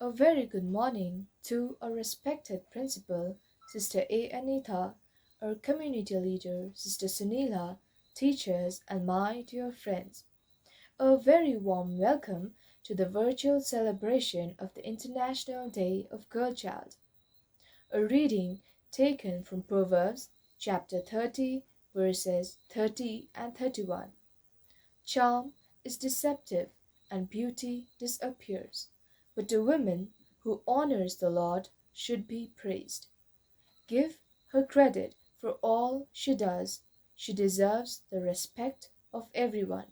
A very good morning to our respected principal, Sister A. Anita, our community leader, Sister Sunila, teachers, and my dear friends. A very warm welcome to the virtual celebration of the International Day of Girl Child. A reading taken from Proverbs chapter 30, verses 30 and 31. Charm is deceptive and beauty disappears, but the woman who honors the Lord should be praised. Give her credit for all she does. She deserves the respect of everyone.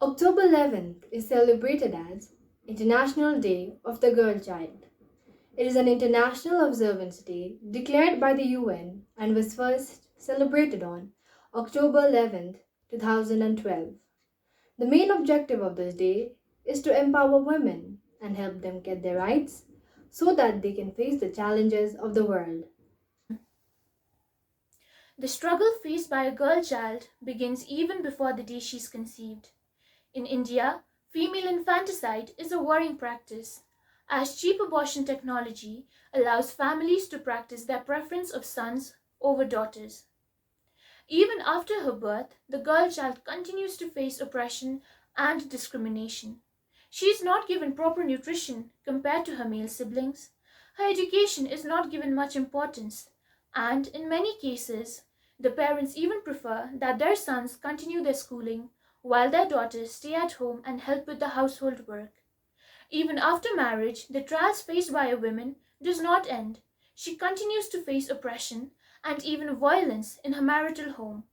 October 11th is celebrated as International Day of the Girl Child. It is an international observance day declared by the UN and was first celebrated on October 11th, 2012. The main objective of this day is to empower women and help them get their rights so that they can face the challenges of the world. The struggle faced by a girl child begins even before the day she is conceived. In India, female infanticide is a worrying practice, as cheap abortion technology allows families to practice their preference of sons over daughters. Even after her birth, the girl child continues to face oppression and discrimination. She is not given proper nutrition compared to her male siblings. Her education is not given much importance, and in many cases, the parents even prefer that their sons continue their schooling while their daughters stay at home and help with the household work. Even after marriage, the trials faced by a woman does not end. She continues to face oppression and even violence in her marital home.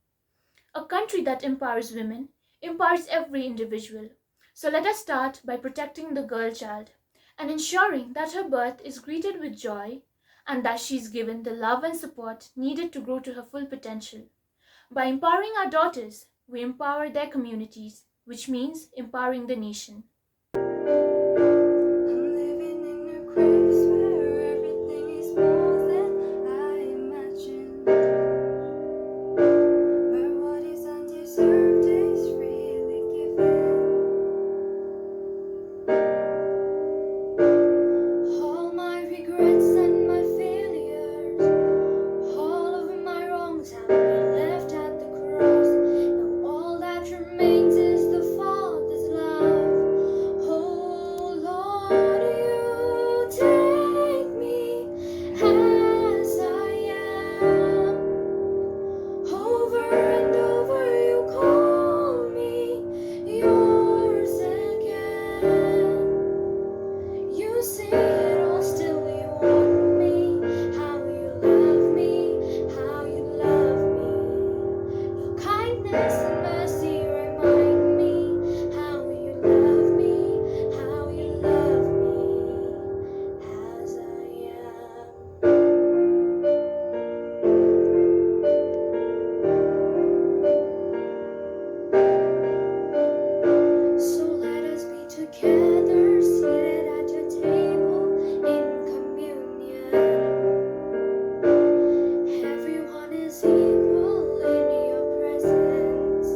A country that empowers women empowers every individual. So let us start by protecting the girl child and ensuring that her birth is greeted with joy and that she is given the love and support needed to grow to her full potential. By empowering our daughters, we empower their communities, which means empowering the nation. I'm living in a place where everything is more than I imagined. Where what is undeserved is really given. All my regrets and my failures, all of my wrongs have been left at the cross. Now all that remains is the Father's love. Oh Lord, you take me as I am. Over and over you call me yours again. You see it all, still you want me. How you love me, how you love me. Your kindness and mercy remind me how you love me, how you love me as I am. So let us be together, seated at your table in communion. Everyone is equal in your presence.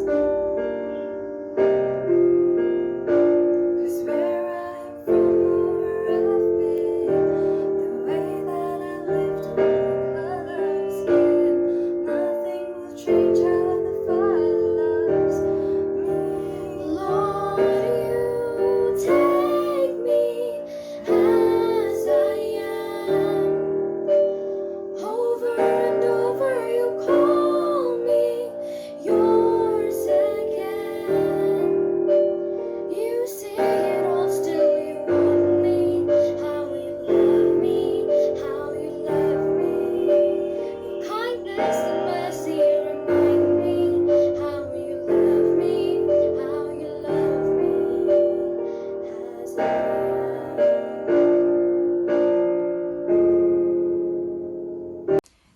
'Cause where I'm from or where I've been, the way that I lived or the color of skin, nothing will change how the Father loves me. Lord, you take me as I am. Over and over you call me yours again. You see it all, still you want me. How you love me, how you love me. Your kindness and mercy remind me how you love me, how you love me as I am.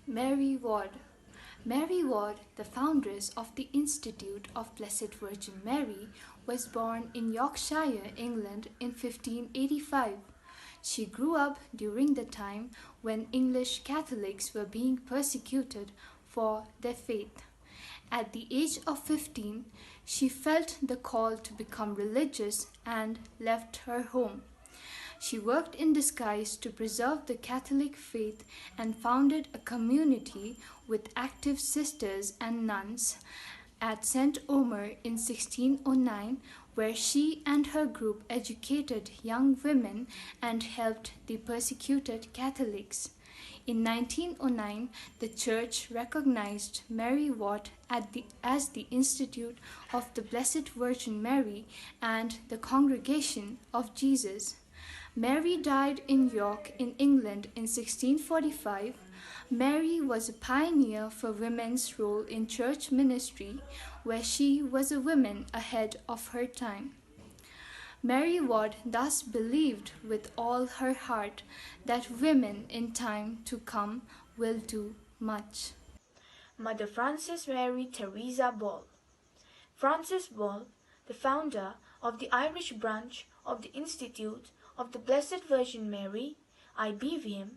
Mary Ward. Mary Ward, the foundress of the Institute of Blessed Virgin Mary, was born in Yorkshire, England in 1585. She grew up during the time when English Catholics were being persecuted for their faith. At the age of 15, she felt the call to become religious and left her home. She worked in disguise to preserve the Catholic faith and founded a community with active sisters and nuns at St. Omer in 1609, where she and her group educated young women and helped the persecuted Catholics. In 1909, the Church recognized Mary Ward as the Institute of the Blessed Virgin Mary and the Congregation of Jesus. Mary died in York in England in 1645. Mary was a pioneer for women's role in church ministry, where she was a woman ahead of her time. Mary Ward thus believed with all her heart that women in time to come will do much. Mother Frances Mary Theresa Ball. Frances Ball, the founder of the Irish branch of the Institute of the Blessed Virgin Mary, IBVM,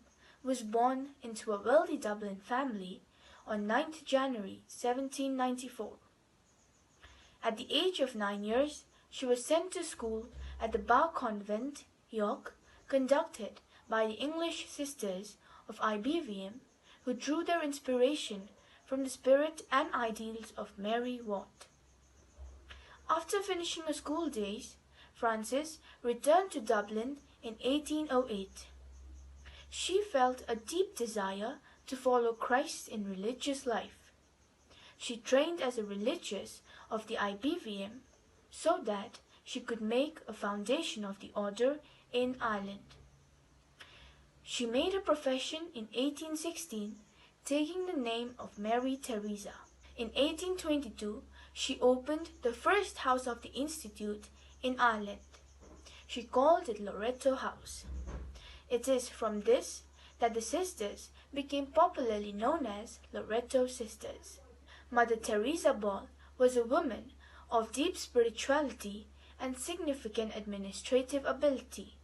was born into a wealthy Dublin family on 9th January 1794. At the age of 9 years, she was sent to school at the Bhole Convent, York, conducted by the English sisters of IBVM, who drew their inspiration from the spirit and ideals of Mary Ward. After finishing her school days, Frances returned to Dublin in 1808. She felt a deep desire to follow Christ in religious life. She trained as a religious of the IBVM so that she could make a foundation of the order in Ireland. She made her profession in 1816, taking the name of Mary Theresa. In 1822, she opened the first house of the Institute in Ireland. She called it Loreto House. It is from this that the sisters became popularly known as Loreto Sisters. Mother Teresa Ball was a woman of deep spirituality and significant administrative ability.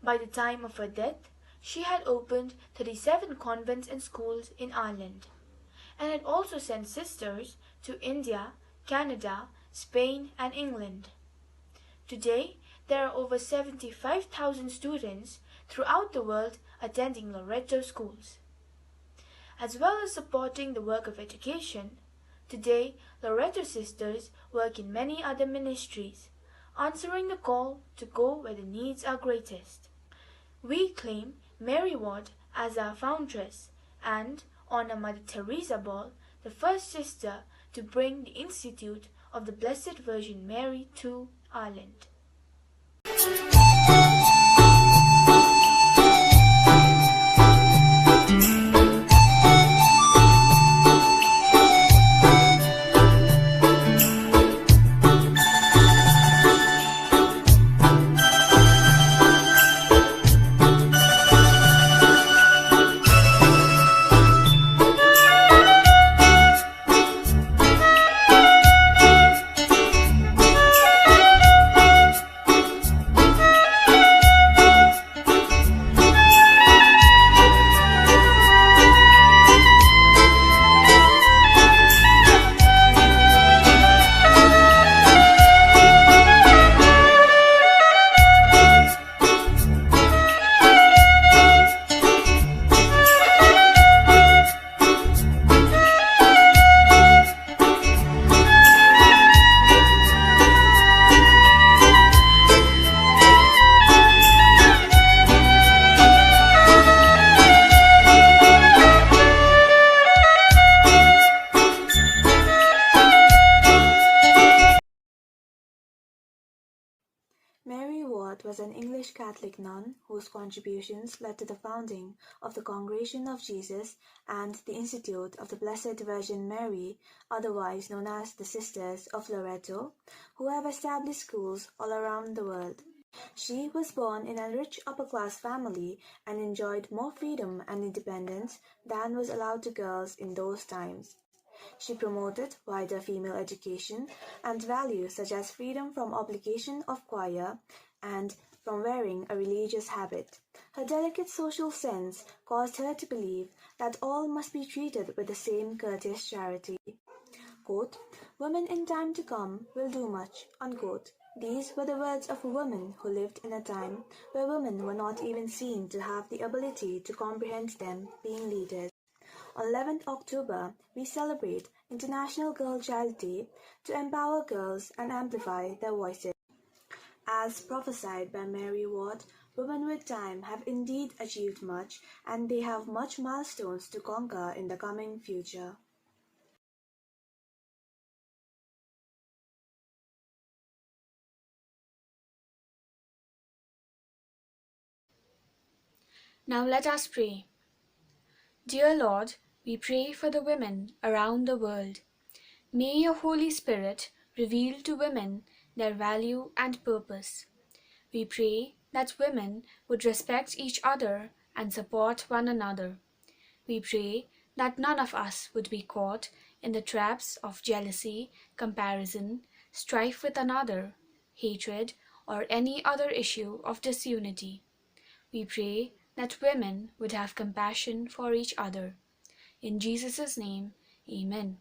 By the time of her death, she had opened 37 convents and schools in Ireland, and had also sent sisters to India, Canada, Spain, and England. Today, there are over 75,000 students throughout the world attending Loreto schools. As well as supporting the work of education, today Loreto sisters work in many other ministries, answering the call to go where the needs are greatest. We claim Mary Ward as our foundress and honor Mother Teresa Ball, the first sister to bring the Institute of the Blessed Virgin Mary to Ireland. Mary Ward was an English Catholic nun whose contributions led to the founding of the Congregation of Jesus and the Institute of the Blessed Virgin Mary, otherwise known as the Sisters of Loreto, who have established schools all around the world. She was born in a rich upper-class family and enjoyed more freedom and independence than was allowed to girls in those times. She promoted wider female education and values such as freedom from obligation of choir and from wearing a religious habit. Her delicate social sense caused her to believe that all must be treated with the same courteous charity. quote, "Women in time to come will do much," unquote. These were the words of a woman who lived in a time where women were not even seen to have the ability to comprehend them being leaders. On 11th October, we celebrate International Girl Child Day to empower girls and amplify their voices. As prophesied by Mary Ward, women with time have indeed achieved much, and they have much milestones to conquer in the coming future. Now let us pray. Dear Lord, we pray for the women around the world. May your Holy Spirit reveal to women their value and purpose. We pray that women would respect each other and support one another. We pray that none of us would be caught in the traps of jealousy, comparison, strife with another, hatred, or any other issue of disunity. We pray that women would have compassion for each other. In Jesus' name, amen.